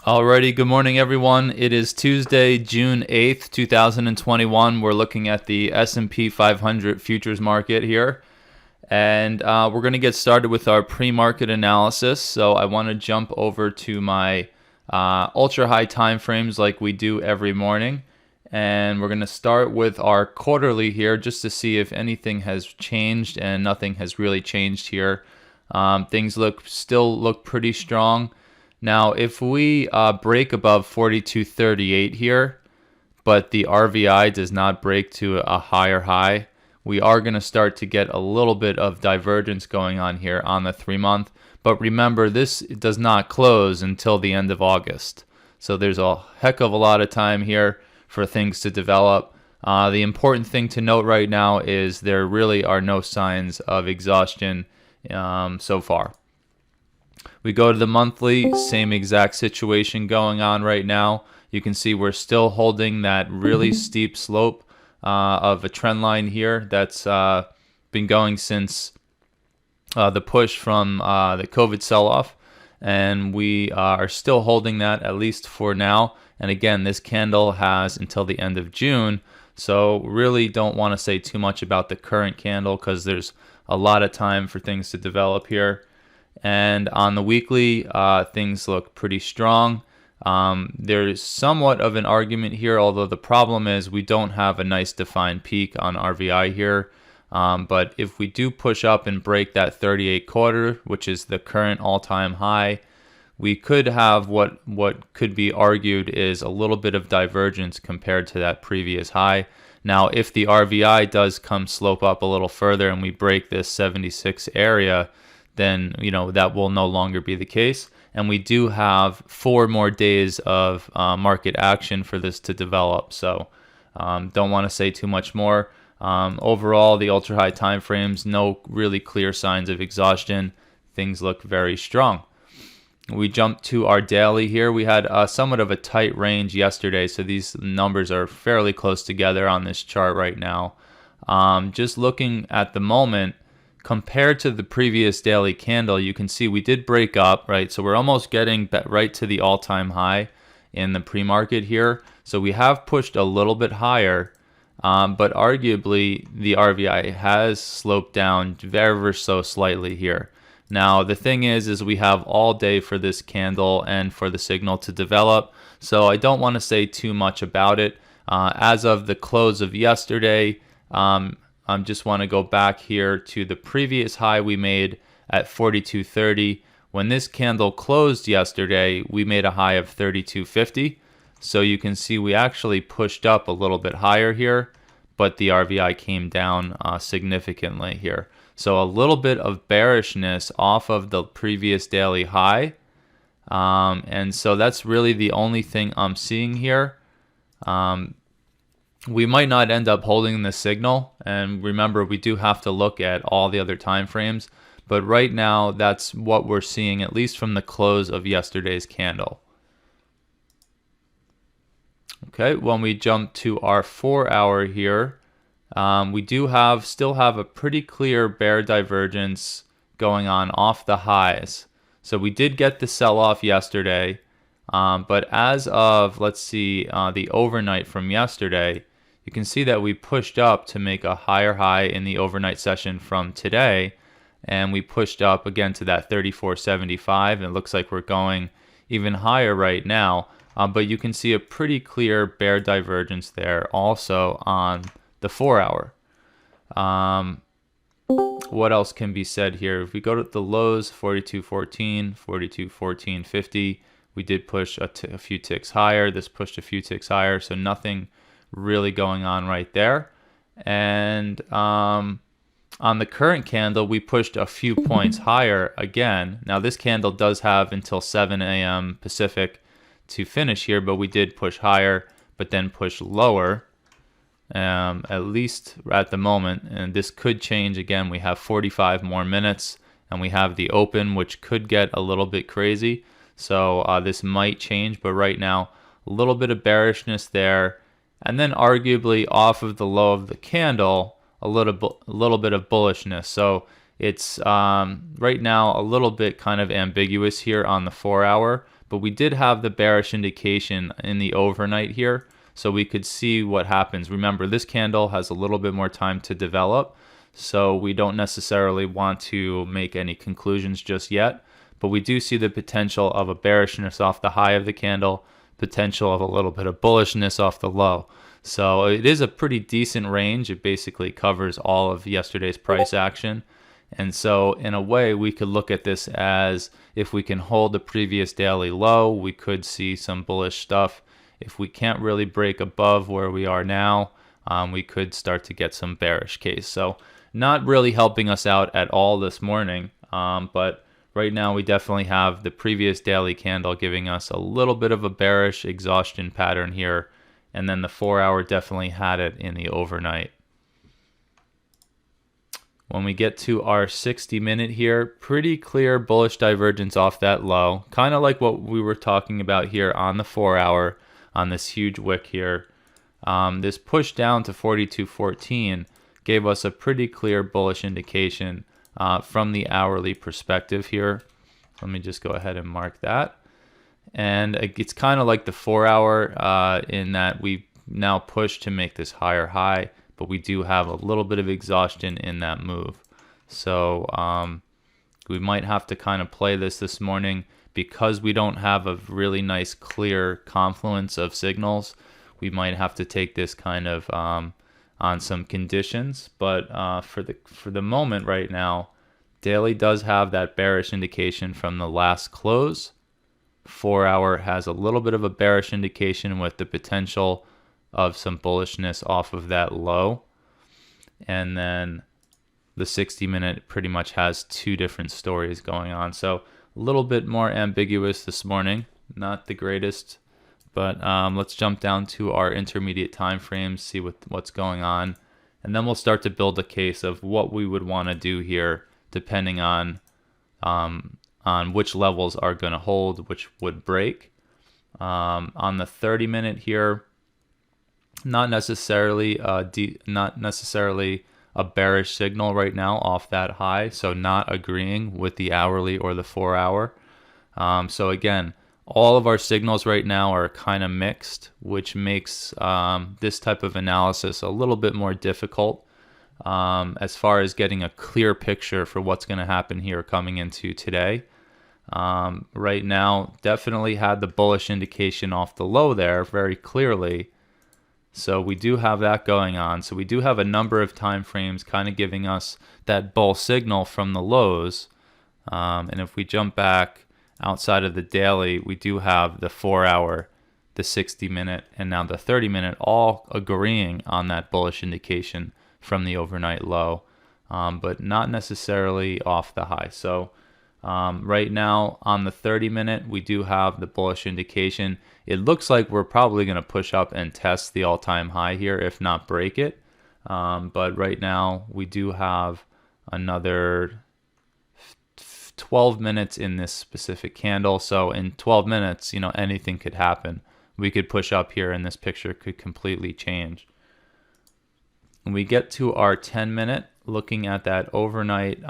Alrighty, good morning everyone. It is Tuesday, June 8th, 2021. We're looking at the S&P 500 futures market here. And we're going to get started with our pre-market analysis. So I want to jump over to my ultra high time frames like we do every morning. And we're going to start with our quarterly here just to see if anything has changed, and nothing has really changed here. Things still look pretty strong. Now, if we break above 42.38 here, but the RVI does not break to a higher high, we are going to start to get a little bit of divergence going on here on the 3-month. But remember, this does not close until the end of August. So there's a heck of a lot of time here for things to develop. The important thing to note right now is there really are no signs of exhaustion so far. We go to the monthly, same exact situation going on right now. You can see we're still holding that really steep slope of a trend line here that's been going since the push from the COVID sell-off. And we are still holding that, at least for now. And again, this candle has until the end of June. So really don't want to say too much about the current candle because there's a lot of time for things to develop here. And on the weekly, things look pretty strong. There's somewhat of an argument here, although the problem is we don't have a nice defined peak on RVI here. But if we do push up and break that 38 quarter, which is the current all-time high, we could have what could be argued is a little bit of divergence compared to that previous high. Now, if the RVI does come slope up a little further and we break this 76 area, then that will no longer be the case. And we do have 4 more days of market action for this to develop. So don't want to say too much more. Overall, the ultra high time frames, no really clear signs of exhaustion. Things look very strong. We jump to our daily here. We had somewhat of a tight range yesterday, so these numbers are fairly close together on this chart right now. Just looking at the moment, compared to the previous daily candle, you can see we did break up, right? So we're almost getting right to the all-time high in the pre-market here. So we have pushed a little bit higher, but arguably the RVI has sloped down very so slightly here. Now, the thing is we have all day for this candle and for the signal to develop. So I don't want to say too much about it. As of the close of yesterday, I just want to go back here to the previous high we made at 42.30. When this candle closed yesterday, we made a high of 32.50. So you can see we actually pushed up a little bit higher here, but the RVI came down significantly here. So a little bit of bearishness off of the previous daily high. And so that's really the only thing I'm seeing here. We might not end up holding the signal, and remember, we do have to look at all the other time frames, but right now that's what we're seeing, at least from the close of yesterday's candle. Okay, when we jump to our 4-hour here, we do still have a pretty clear bear divergence going on off the highs. So we did get the sell-off yesterday, but as of, let's see, the overnight from yesterday, you can see that we pushed up to make a higher high in the overnight session from today, and we pushed up again to that 34.75, and it looks like we're going even higher right now. But you can see a pretty clear bear divergence there also on the 4-hour. What else can be said here? If we go to the lows, 42.14, 42.14.50, we did push a few ticks higher. This pushed a few ticks higher, so nothing really going on right there. And on the current candle, we pushed a few points higher again. Now this candle does have until 7 a.m. Pacific to finish here, but we did push higher, but then push lower, at least at the moment. And this could change again. We have 45 more minutes, and we have the open, which could get a little bit crazy. So this might change, but right now, a little bit of bearishness there. And then arguably off of the low of the candle, a little bit of bullishness. So it's right now a little bit kind of ambiguous here on the 4-hour, but we did have the bearish indication in the overnight here, so we could see what happens. Remember, this candle has a little bit more time to develop, so we don't necessarily want to make any conclusions just yet, but we do see the potential of a bearishness off the high of the candle, potential of a little bit of bullishness off the low. So it is a pretty decent range. It basically covers all of yesterday's price action. And so in a way, we could look at this as if we can hold the previous daily low, we could see some bullish stuff. If we can't really break above where we are now, we could start to get some bearish case. So not really helping us out at all this morning, but right now we definitely have the previous daily candle giving us a little bit of a bearish exhaustion pattern here, and then the 4-hour definitely had it in the overnight. When we get to our 60-minute here, pretty clear bullish divergence off that low, kind of like what we were talking about here on the 4-hour on this huge wick here. This push down to 42.14 gave us a pretty clear bullish indication from the hourly perspective here. Let me just go ahead and mark that. And it's kind of like the 4-hour in that we now push to make this higher high, but we do have a little bit of exhaustion in that move. So we might have to kind of play this morning because we don't have a really nice clear confluence of signals. We might have to take this kind of on some conditions, but for the moment right now, daily does have that bearish indication from the last close. 4-hour has a little bit of a bearish indication with the potential of some bullishness off of that low. And then the 60-minute pretty much has two different stories going on. So a little bit more ambiguous this morning. Not the greatest, but let's jump down to our intermediate time frames, see what's going on. And then we'll start to build a case of what we would want to do here, depending on which levels are going to hold, which would break. On the 30-minute here, not necessarily a bearish signal right now off that high, so not agreeing with the hourly or the 4-hour. So again, all of our signals right now are kind of mixed, which makes this type of analysis a little bit more difficult as far as getting a clear picture for what's going to happen here coming into today. Right now, definitely had the bullish indication off the low there very clearly. So we do have that going on. So we do have a number of time frames kind of giving us that bull signal from the lows. And if we jump back outside of the daily, we do have the 4-hour, the 60-minute, and now the 30-minute all agreeing on that bullish indication from the overnight low, but not necessarily off the high. So right now on the 30-minute, we do have the bullish indication. It looks like we're probably going to push up and test the all-time high here, if not break it. But right now, we do have another 12 minutes in this specific candle. So in 12 minutes, anything could happen. We could push up here and this picture could completely change. When we get to our 10-minute, looking at that overnight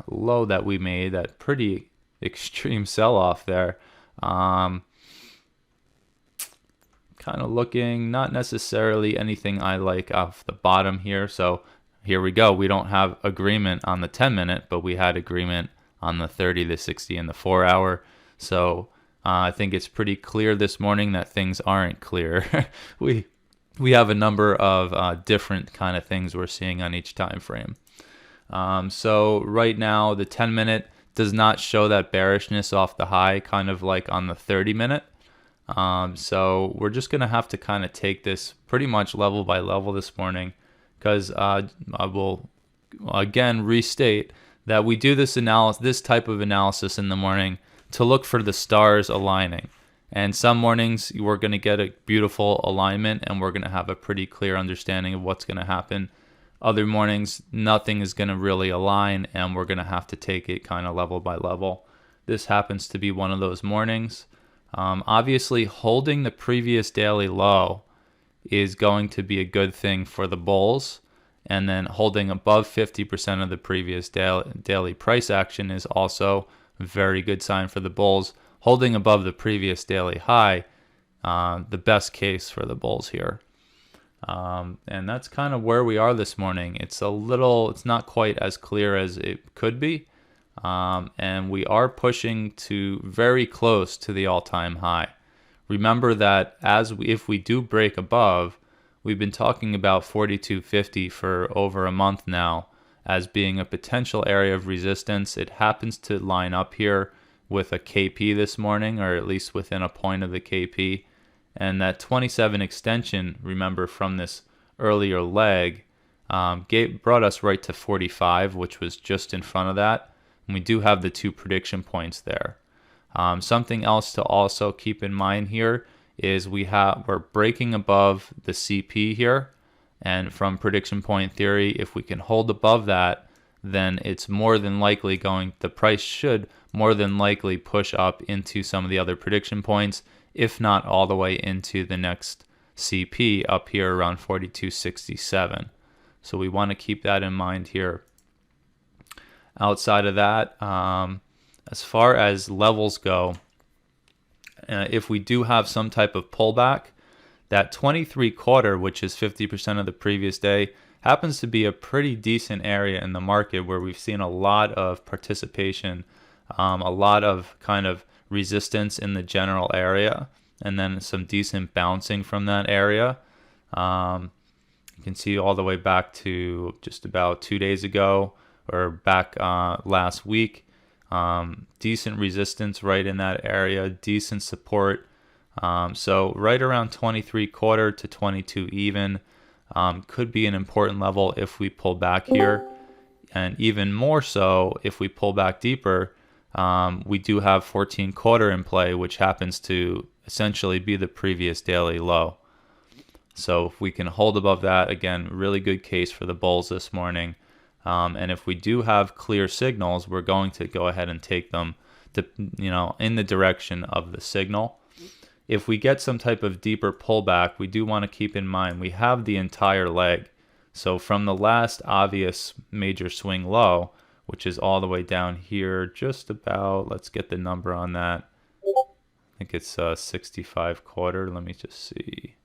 low that we made, that pretty extreme sell-off there, kind of looking not necessarily anything I like off the bottom here. So here we go. We don't have agreement on the 10-minute, but we had agreement on the 30, the 60, and the 4-hour. So I think it's pretty clear this morning that things aren't clear. we have a number of different kind of things we're seeing on each time frame. So right now, the 10-minute does not show that bearishness off the high, kind of like on the 30-minute. So we're just going to have to kind of take this pretty much level by level this morning, because I will again restate that we do this type of analysis in the morning to look for the stars aligning. And some mornings we're going to get a beautiful alignment and we're going to have a pretty clear understanding of what's going to happen. Other mornings, nothing is going to really align and we're going to have to take it kind of level by level. This happens to be one of those mornings. Obviously, holding the previous daily low is going to be a good thing for the bulls. And then holding above 50% of the previous daily price action is also a very good sign for the bulls. holding above the previous daily high, the best case for the bulls here. And that's kind of where we are this morning. It's not quite as clear as it could be. And we are pushing to very close to the all-time high. Remember that if we do break above, we've been talking about 42.50 for over a month now as being a potential area of resistance. It happens to line up here with a KP this morning, or at least within a point of the KP. And that 27 extension, remember from this earlier leg, brought us right to 45, which was just in front of that. And we do have the 2 prediction points there. Something else to also keep in mind here is we're breaking above the CP here. And from prediction point theory, if we can hold above that, then it's more than likely the price should more than likely push up into some of the other prediction points, if not all the way into the next CP up here around 42.67. So we want to keep that in mind here. Outside of that, as far as levels go, if we do have some type of pullback, that 23.25, which is 50% of the previous day, happens to be a pretty decent area in the market where we've seen a lot of participation, a lot of kind of resistance in the general area, and then some decent bouncing from that area. You can see all the way back to just about 2 days ago, or back last week. Decent resistance right in that area, decent support. So right around 23.25 to 22 even could be an important level if we pull back here. And even more so if we pull back deeper, we do have 14.25 in play, which happens to essentially be the previous daily low. So if we can hold above that, again, really good case for the bulls this morning. And if we do have clear signals, we're going to go ahead and take them to, in the direction of the signal. If we get some type of deeper pullback, we do want to keep in mind we have the entire leg. So from the last obvious major swing low, which is all the way down here, just about, let's get the number on that. I think it's 65.25. Let me just see.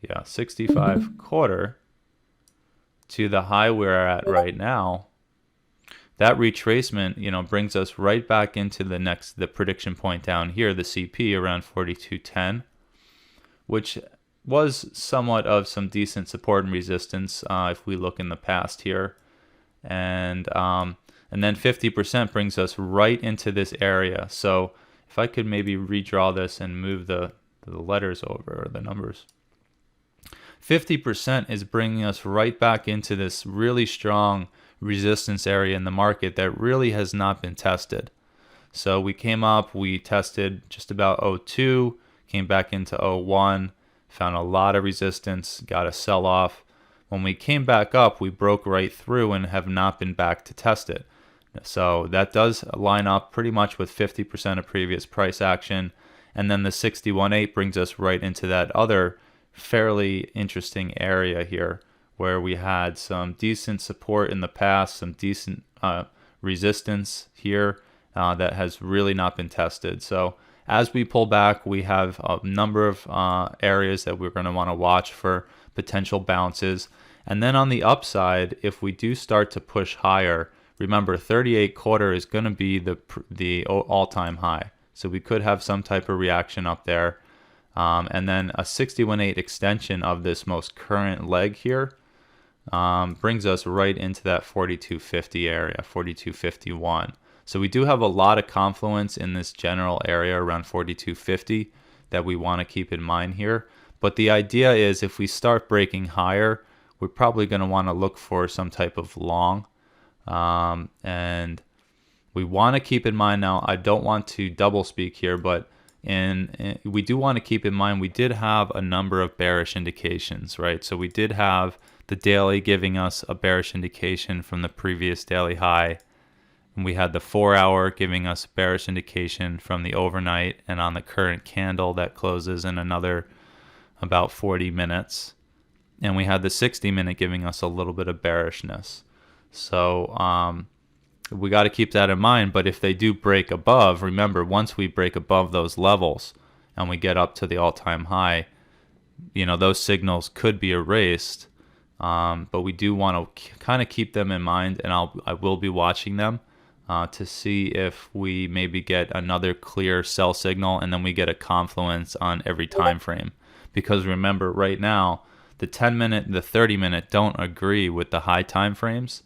Yeah, 65.25 to the high we're at right now. That retracement, brings us right back into the prediction point down here, the CP around 42.10, which was somewhat of some decent support and resistance if we look in the past here. And then 50% brings us right into this area. So if I could maybe redraw this and move the letters over, or the numbers. 50% is bringing us right back into this really strong resistance area in the market that really has not been tested. So we came up, we tested just about 0.2, came back into 0.1, found a lot of resistance, got a sell-off. When we came back up, we broke right through and have not been back to test it. So that does line up pretty much with 50% of previous price action. And then the 61.8 brings us right into that other fairly interesting area here where we had some decent support in the past, some decent resistance here that has really not been tested. So as we pull back, we have a number of areas that we're going to want to watch for potential bounces. And then on the upside, if we do start to push higher, remember 38.25 is going to be the all-time high. So we could have some type of reaction up there. And then a 61.8 extension of this most current leg here brings us right into that 42.50 area, 42.51. So we do have a lot of confluence in this general area around 42.50 that we want to keep in mind here. But the idea is if we start breaking higher, we're probably going to want to look for some type of long. And we want to keep in mind now, I don't want to double speak here, but we do want to keep in mind we did have a number of bearish indications, right? So we did have the daily giving us a bearish indication from the previous daily high. And we had the 4-hour giving us a bearish indication from the overnight and on the current candle that closes in another about 40 minutes. And we had the 60-minute giving us a little bit of bearishness. So we got to keep that in mind. But if they do break above, remember, once we break above those levels and we get up to the all-time high, those signals could be erased. But we do want to kind of keep them in mind, and I will be watching them to see if we maybe get another clear sell signal, and then we get a confluence on every time frame. Because remember, right now, the 10-minute and the 30-minute don't agree with the high time frames.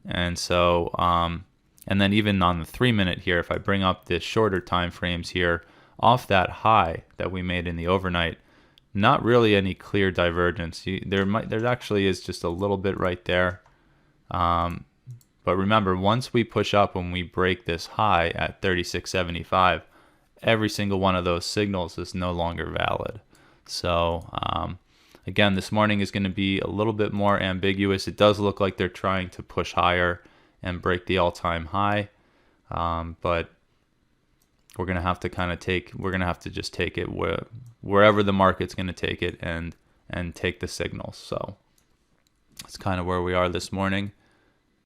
And so, and then even on the 3-minute here, if I bring up the shorter time frames here, off that high that we made in the overnight, not really any clear divergence. There actually is just a little bit right there. But remember, once we push up, when we break this high at 36.75, every single one of those signals is no longer valid. So again, this morning is going to be a little bit more ambiguous. It does look like they're trying to push higher and break the all-time high, but we're going to have to just take it wherever the market's going to take it and take the signals. So that's kind of where we are this morning.